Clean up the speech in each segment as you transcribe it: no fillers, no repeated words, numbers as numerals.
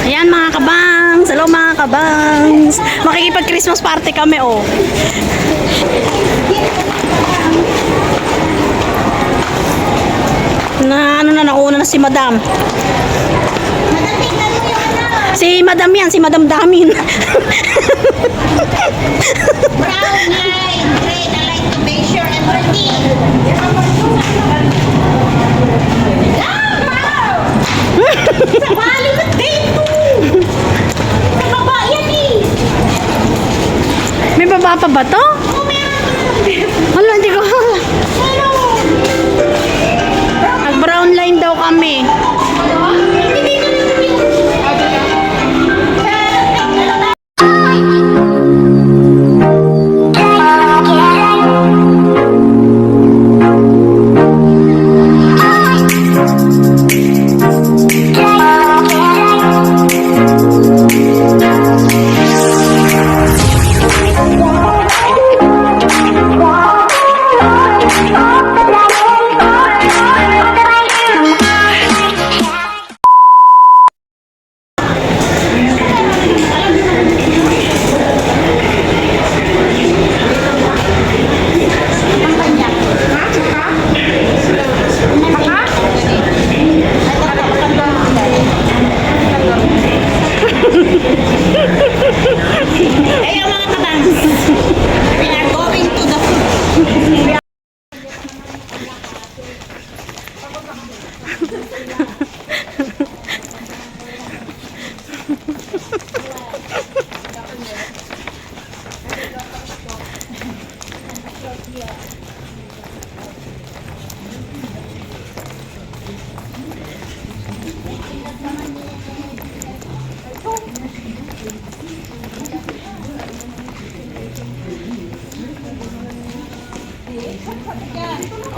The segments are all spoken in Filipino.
Ayan mga kabangs. Hello mga kabangs. Makikipag-Christmas party kami oh. Nauna na si Madam. Si Madam yan, si Madam Damin. Brown, line, red, I like to make sure and dirty. Sa Hollywood dito. Sa baba yan eh. May baba pa ba to? Oh, meron. Wala, hindi ko. Nag-brown line daw kami.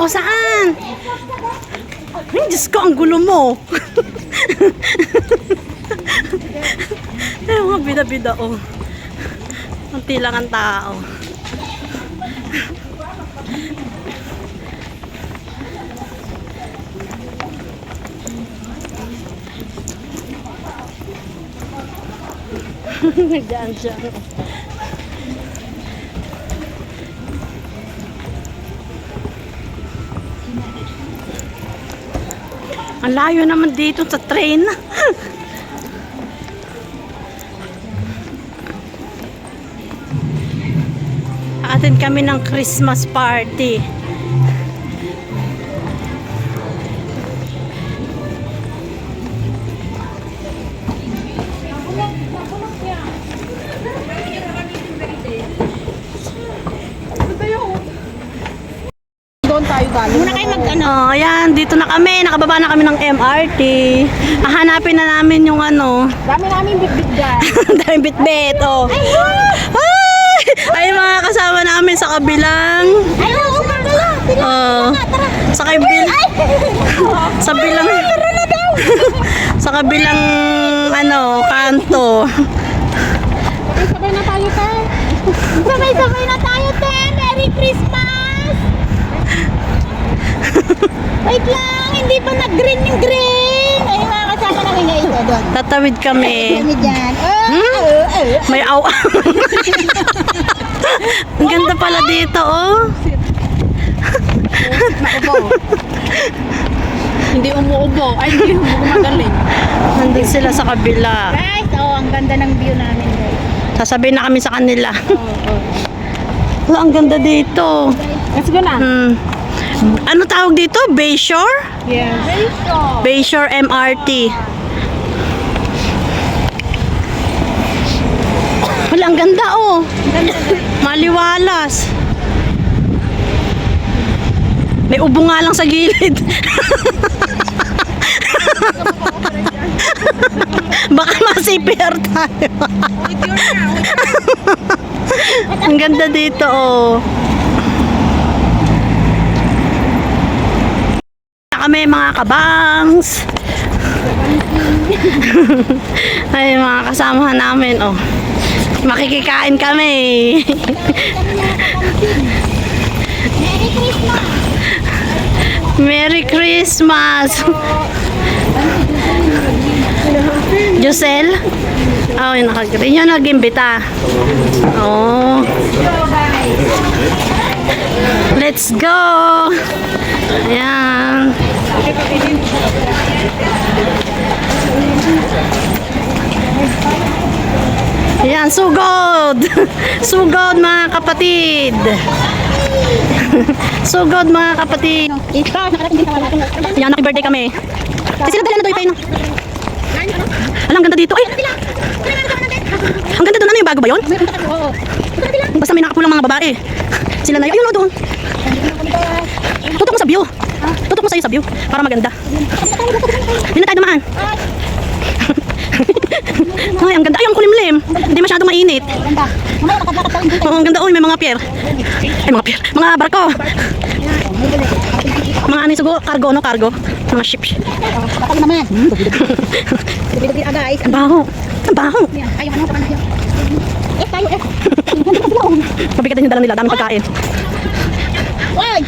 O saan? Ay, Diyos ko, ang gulo mo. Ay, mga bida-bida, oh. Kunti lang ang tao. Nagdaan siya. Ang layo naman dito sa train. Attend kami ng Christmas party. Doon tayo galing. Muna kayo mag-ano. Oh, ayan, dito na kami. Nakababa na kami ng MRT. Hahanapin na namin yung ano. Dami namin bit-bit dyan. Daming bitbit, oh. Ay, mga kasama namin sa kabilang. Ay, oo, magdala. Sa sa bilang sa kabilang ano, kanto. Sabay na tayo, te. Sabay na tayo, te. Merry Christmas! Wait lang, hindi pa nag-green yung green. Ay, mga kasama namin na ito doon. Tatawid kami. Kami dyan. May aw. Ang ganda pala dito, oh. Hindi umuubo. Ay, hindi gumagaling. Nandun sila sa kabila. Guys, ang ganda ng view namin, guys. Sasabihin na kami sa kanila. Wala, ang ganda dito. Let's go na. Ano tawag dito? Bayshore? Yes. Bayshore MRT. Wala, ang ganda, oh. Maliwalas. May ubo nga lang sa gilid. Baka ma-CPR tayo. Ang ganda dito, oh. Kami mga kabangs. Ay, mga kasama namin, oh. Makikikain kami. Merry Christmas! Merry Christmas! Diyos Yusel? Oh, yung naka-green. Yung nag-imbita. Oh. Let's go! Ayan. Ayan, sugod! Sugod mga kapatid! Sugod mga kapatid! Ayan, naki-birthday kami. Kasi sila dala na doon tayo. Alam, ganda dito. Ay! Ang ganda doon. Ano yung bago ba yun? Basta may nakapulang mga babae. Sila na yun. Ayun o doon. Tutok mo sa view. Tutok mo sa'yo sa view. Para maganda. Hindi na tayo dumaan. Ay, ang ganda. Ay, ang kulimlim. Hindi masyadong mainit. Oo, ang ganda. Uy, may mga pier. Ay, mga pier. Mga barko. Mga ano siguro, cargo, no? Cargo. Mga ship. Bakal naman. Dibidog agay. Ang baho. Ang baho. Ay, ano pa naman. Tayo eh. Mabigat yung dala nila. Daming pagkain. Oy!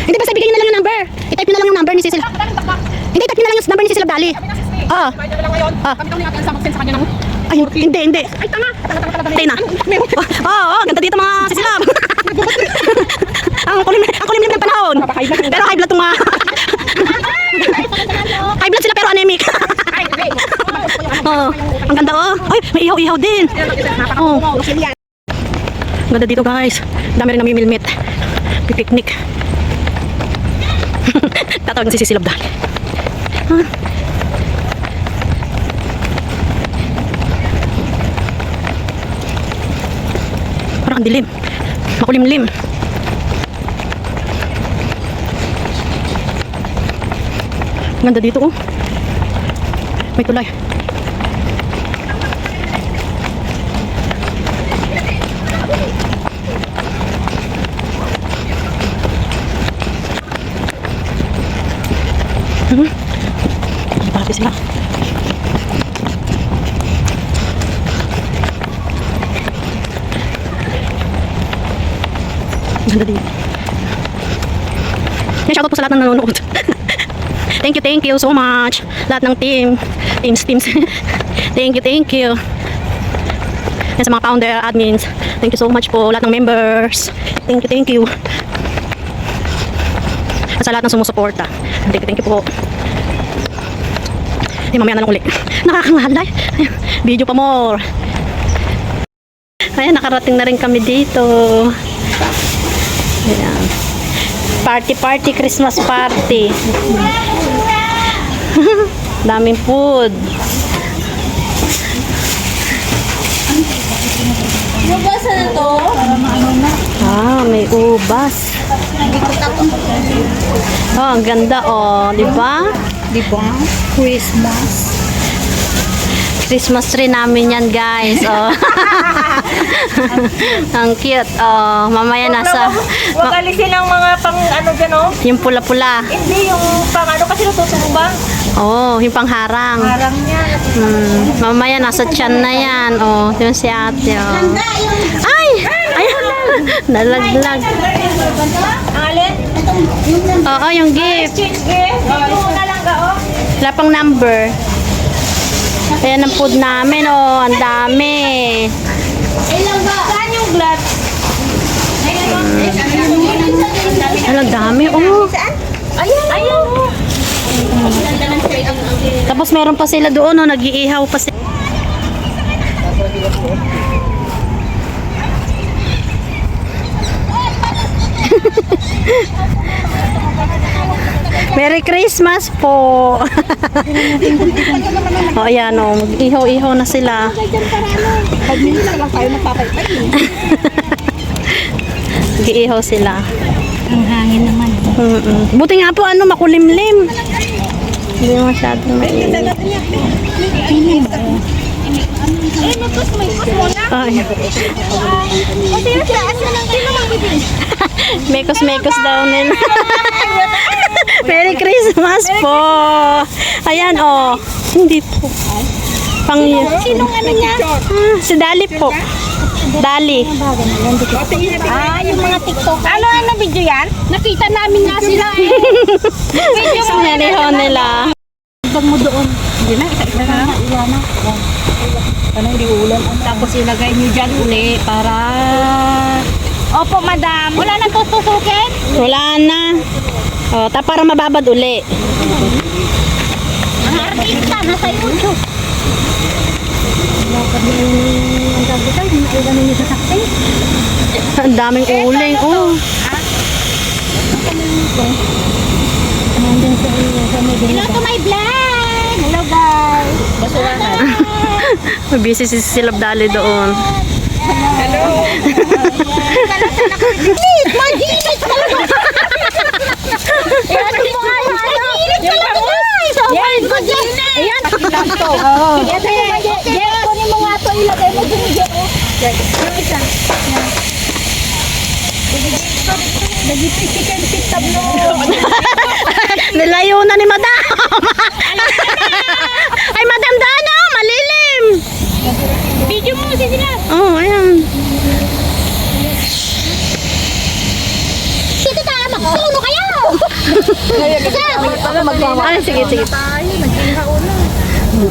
Hindi basta bigay nyo na lang yung number. I-type nyo na lang yung number ni Cecil. Hindi, type nyo na lang yung number ni Cecil Abdali. Ah. Ay, hindi. Ay, tanga. Tay na. Oo, ganda dito mga sisilab. Ang kulimlim ng panahon. Pero high blood itong mga... High blood sila pero anemic. Oo, ang ganda oh. Ay, may ihaw-ihaw din. Oo. Ganda dito guys. Dami rin namimilmit. Pipiknik. Tatawag na si Sisilab dahil. Parang ang dilim. Makulimlim. Ganda dito oh. May tulay. Pati sila. Ganda dito. Shoutout po sa lahat ng nanonood. Thank you so much. Lahat ng teams. Thank you. Yan sa mga founder, admins. Thank you so much po. Lahat ng members. Thank you. At sa lahat ng sumusuporta. Thank you po. Mamaya na lang ulit. Nakakangalay. Video pa more. Ayan, nakarating na rin kami dito. Ayan. Party, Christmas party. Daming food. Ubas na to? Ah, may ubas. Oh, ang ganda oh, di ba? Diba? Christmas tree namin yan, guys. Oh. Ang cute. Oh, mamaya nasa Huwag alisin ang mga pang ano dyan, oh. yung pula-pula. Hindi, yung pang ano kasi natutubo ba? Oh, yung pangharang. Parang yan. Mamaya nasa tiyan na yan. Oh, yun si ate. Oh. Ay! Ay! Nalaglag. Ang alin? Oo, yung gift. Change gift. Ito na lang ga, oh. Wala pang number. Ayan ang food namin. Oh, ang dami. Ilang ba? Saan yung glass? Ang dami. Oh. Ayan. Ayan. Tapos meron pa sila doon. Oh, nag-iihaw pa sila. Merry Christmas po. O ayan o, mag-ihaw-ihaw na sila. 5 minutes na lang tayo magpapaypay. Mag-iihaw sila. Ang hangin naman. Buti nga po ano, makulimlim. Hindi masyadong mainit. Ay. Mekos-mekos daw nila. Merry Christmas po. Ayan oh. Hindi po. Pang Sinong ano niya? si Dali po. Dali. Yung mga TikTok. Ano video yan? Nakita namin nga sila eh. Sinariho nila. Bag mo doon. Hindi na, isa na. Iwanan. Ano, hindi ulan. Tapos ilagay niyo dyan uli para... Opo, madam. Wala nang tutusukin? Wala na. O, para mababad uli. Mga artista, nasa YouTube. Ang daming uling. Oh. Hello to my vlog! Hello guys! Basurahan. Busy si Silab Dali doon. Maginis talaga! Ayan mo nga yung maginis talaga guys! Oh my goodness! Ayan! Lanto! Jeff, kunin mo nga ito, ilagay mo dun dyan. Yung isa. Nagipis chicken sit tablo. Nilayo na ni Madam. Ay, Madam Dana, malilim. Video mo si sila. Oh, ayan. Dito tayo, magsuno kayo! Ay, sige.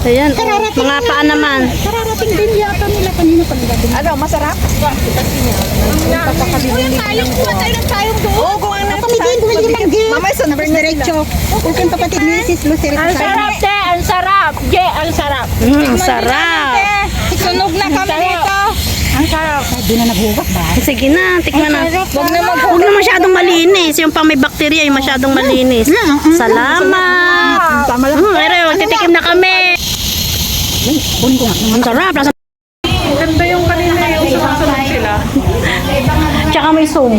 Ayan, oh. Mga paa naman. Kararating din yata nila kanina pagdating. Ano, masarap? Tayong kuha tayo ng tayong doon. Oo, kung ano. Kami din, bumili ng gift. Mamay, sa number diretso. Ulkan kapatid ni Sis Lucero. Ang sarap, te. Ang sarap. Ang sarap. Sarap. Sunog na kami dito. Ang sarap. Doon na naghugas ba? Sige na, tikman na. Huwag Huwag na masyadong malinis. Yung pang may bakterya, yung masyadong malinis. Salamat. Pero, magtitikim na kami. Ang sarap. Ganda yung kanina yung sumasunod sila. Tsaka may Zoom.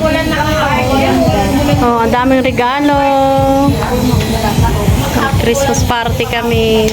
Oh, ang daming regalo. Christmas party kami.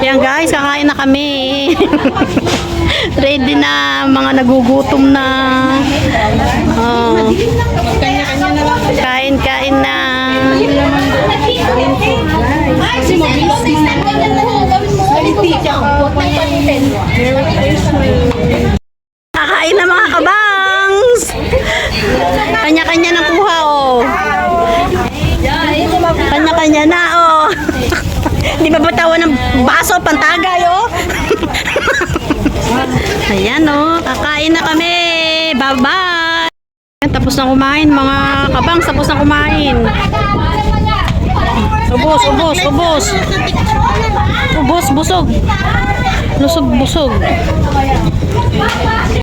Yan guys, kakain na kami. Ready na, mga nagugutom na. Oh. Kain na. Kakain na mga kabangs. Kanya-kanya na kuha, oh. Kanya-kanya na, oh. Di ba batawan ng baso, pantagay, oh. Ayan, oh. Kakain na kami. Bye-bye. Tapos na kumain, mga kabangs. Tapos na kumain. Ubos. Ubos, busog. Busog.